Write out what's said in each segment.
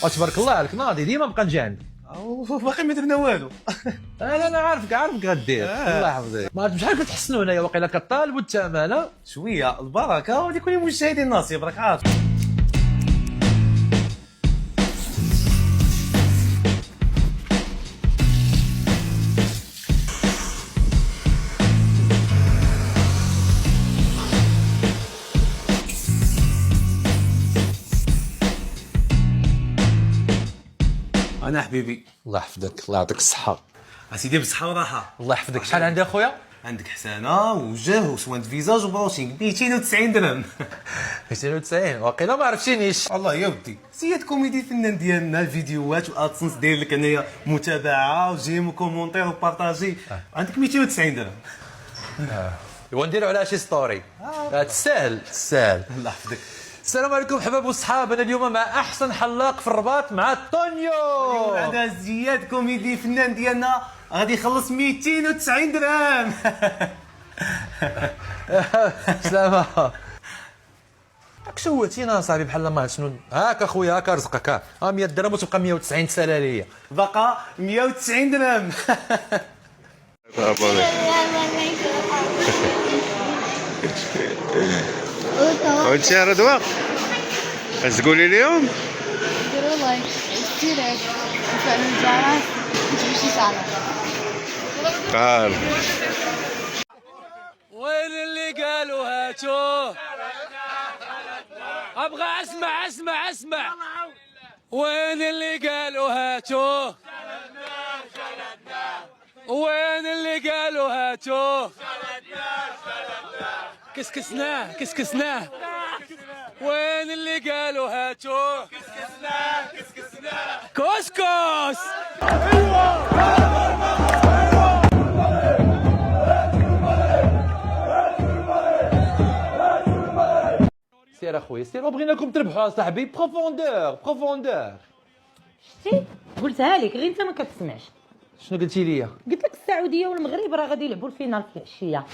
تبارك الله عليك ناضي ديما بقى نجي عندك. باقي ما درنا والو. انا عارفك غدير. الله يحفظك. ما عرفت بحال كتحسنوا هنايا واقيلا كطالبوا الثمن. شويه البركه ولكل مجتهد نصيب راك عارف. انا حبيبي الله يحفظك الله يعطيك الصحة. اسيدي بالصحه والراحه. الله يحفظك. شحال عندي اخويا؟ عندك حسانه ووجه وسوان فيزاج وبروشينغ 290 درهم. 290 واقيلا ما عرفتينيش. الله يا ودي سيد كوميدي الفنان ديالنا الفيديوهات والادسنس داير لك انايا متابعه وجيم وكومونتير وبارطاجي. عندك 290 درهم. ونديرو على شي ستوري. تسهل. الله يحفظك. السلام عليكم حباب والصحاب. انا اليوم مع احسن حلاق في الرباط مع طونيو. هذا زياد كوميدي فنان ديالنا غادي يخلص 290 درهم. سلامة. راك شوهتينا صاحبي بحال ما عرفت شنو. هاك اخويا هاك رزقك. 100 درهم وتبقى 190 تسالى ليا. بقى 190 درهم. وانت يا رضوى اش تقولي لهم؟ ديروا لايك اشتراك وفعلوا الجرس وتمشي تعرف. قال وين اللي قالوا هاتوه؟ ابغى اسمع. وين اللي قالوا هاتوه؟ وين اللي قالوا هاتوه؟ كسكسناه. وين اللي قالوا هاتوه؟ كسكس. سير اخويا سير. بغيناكم تربحوا اصاحبي. بروفوندور. شتي قلتها لك غير انت ما كتسمعش. شنو قلتي لي؟ قلت لك السعوديه والمغرب راه غادي يلعبوا الفينال في العشيه.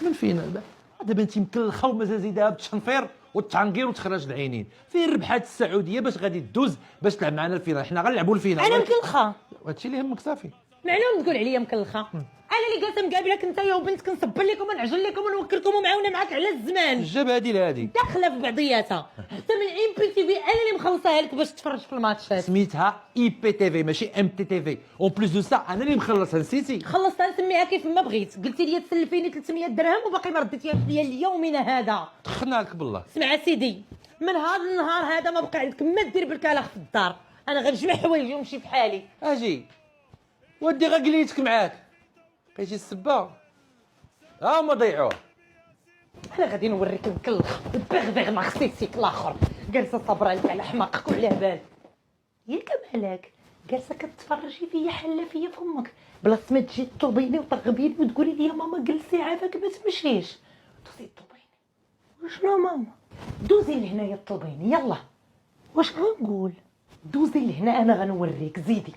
من فينا دابا انت مكلخه ومازال زيدها بالتشنفير والتعنقير وتخرج العينين. فين ربحات السعوديه باش غادي تدوز باش تلعب معنا الفينال؟ حنا غنلعبوا الفينال. انا مكلخه. هادشي اللي يهمك صافي. معلوم تقول عليا مكلخه. انا اللي جالسه مقابلك انت يا وبنتك نصبر لكم ونعجل لكم ونوكلكم ومعاونه معاك على الزمان. الجاب هادي داخله في بعضياتها حتى من ام بي تي في. انا اللي مخلصها لك باش تفرج في الماتشات. سميتها اي بي تي في ماشي ام تي تي في. اون بليس دو سا انا اللي مخلصها. نسيتي؟ خلصتها نسميها كيف ما بغيت. قلتي لي تسلفيني 300 درهم وباقي ما رديتيها ليا ليومنا هذا. دخلنا لك بالله. اسمع سيدي من هذا النهار هذا ما بقى عندك ما دير بالكلاخ في الدار. انا غنجمع حوايجي ونمشي في حالي. اجي ودي غقليتك معاك. بقيتي السبه ما ضيعوه. انا غادي نوريك مكلخ البغبغ نارسيسيك الاخر جالسه صابره عليك على حماقك وعلى بال. ياك مالك جالسه كتفرجي فيا حله فيا فمك بلاصه ما تجي تطلبيني وترغبيني وتقولي لي ماما جلسي عافاك ما تمشيش. دوزي طلبيني. وشنو ماما؟ دوزي لهنايا طلبيني يلا. واش غنقول؟ دوزي لهنا انا غنوريك. زيدي.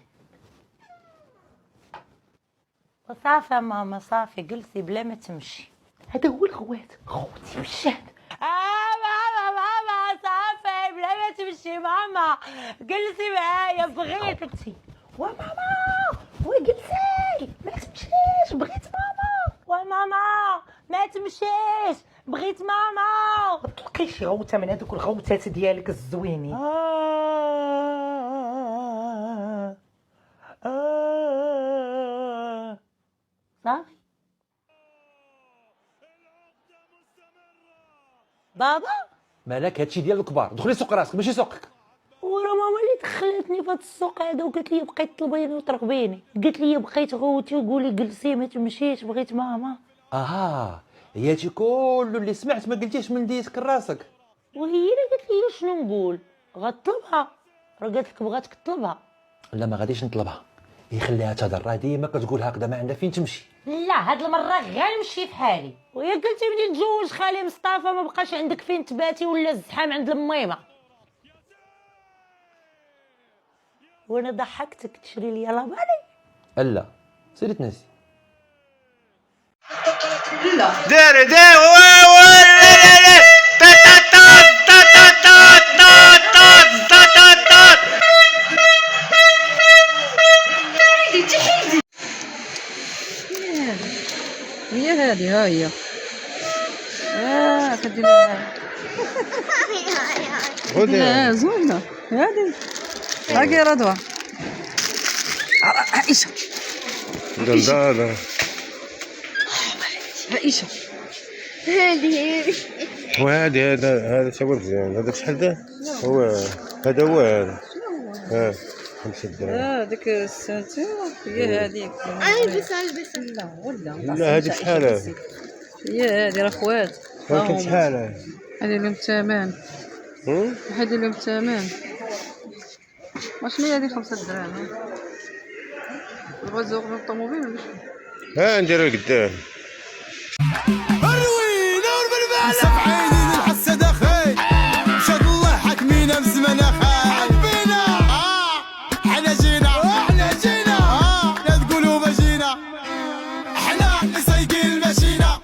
وصافي ماما صافي جلسي بلا ما تمشي. هذا هو الغوات خوتي والشهد. ماما صافي بلا ما تمشي ماما جلسي معايا بغيتك انتي. وماما وجلسي ما تمشيش بغيت ماما. وماما ما تمشيش بغيت ماما. تلقي شي غوته من هذوك الغوتات ديالك الزوينين. صافي بابا. مالك هادشي ديال الكبار. دخلي سوق راسك ماشي سوقك. ورا ماما اللي دخلتني في هذا السوق هذا وقالت لي بقيت تطلبيني وترغبيني. قالت لي بقيت غوتي وقولي جلسي ما تمشيش بغيت ماما. هي هادشي كله اللي سمعت ما قلتيش من ديتك لراسك. وهي اللي قالت لي شنو نقول غطلبها. راه قالت لك بغاتك تطلبها. لا ما غاديش نطلبها. يخليها تهضر. راه ديما كتقول هكذا ما عندها فين تمشي. لا هاد المره غنمشي في حالي. وهي قلتي بدي نتزوج خالي مصطفى ما بقاش عندك فين تباتي ولا الزحام عند الميمه. وانا ضحكتك تشري لي لابالي. لا سيري تنسي. داري خذها زوينة هادي هاكي رضوى عائشة دندارة عائشة هذه وهذا هذا شباب مزيان. هذا شحال ذا هو هذا هو ها 5 دراهم. هذيك السنتين هي هذيك البسها لا ولا لا هذه شحال هي هذه راه خوات ولكن شحال هذه لهم الثمن هذه لهم الثمن واش هي هذه 5 دراهم بغا تزوق من الطوموبيل ولا شنو ها نديرو قدام سبعين الحسد اخي شاد الله حاكمينا من زمان اخي حبينا حنا جينا لا تقولوا ما جينا حنا سايقين الماشينه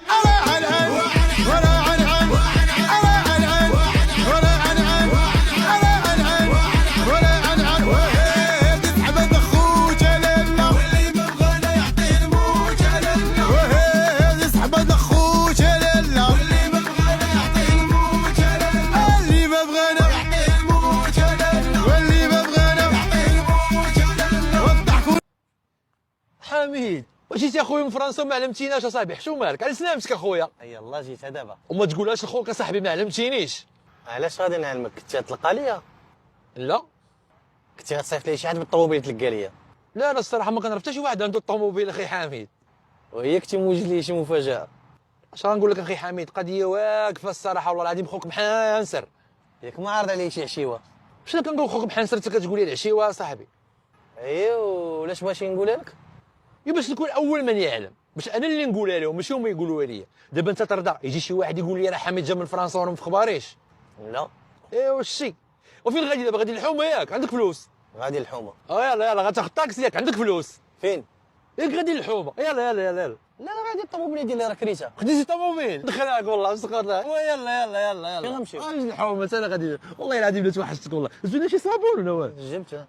حميد واش جيتي اخويا من فرنسا وما علمتيناش اصاحبي؟ حشو مالك؟ على سلامتك اخويا. يلا جيت دابا. وما تقولهاش لخوك اصاحبي ما علمتينيش. علاش غادي نعلمك؟ كنتي غتلقى ليا؟ لا كنتي غتصيفط لي شي حد بالطوموبيل تلقى ليا. لا انا الصراحه ما كنعرف حتى شي واحد عنده الطوموبيل اخي حميد. وهي كنتي موجد لي شي مفاجاه. اش غنقول لك اخي حميد؟ قضيه واقفه الصراحه والله العظيم. خوك محنسر. ياك ما عارض عليه شي عشيوه. واش انا كنقول خوك محنسر انت كتقول لي العشيوه صاحبي؟ ايوا ولاش بغيتي نقولها لك؟ باش نكون اول من يعلم، باش انا اللي نقولها لهم ماشي هما يقولوها لي. دابا انت ترضى يجي شي واحد يقول لي راه حميد جا من فرنسا وانا ما في خباريش؟ لا. ايوا الشي. وفين غادي دابا؟ غادي الحومه ياك؟ عندك فلوس؟ غادي الحومه. يلا يلا غتاخذ طاكسي ياك؟ عندك فلوس؟ فين؟ ياك غادي الحومه. يلا يلا يلا يلا. لا غادي الطوموبيل ديالي راه كريتها. خديتي طوموبيل دخلها والله مسقط. يلا يلا يلا فين يلا. غنمشيو؟ غادي الحومه انا غادي والله العظيم لا توحشتك والله. زوينا شي صابون ولا والو؟ جبتها.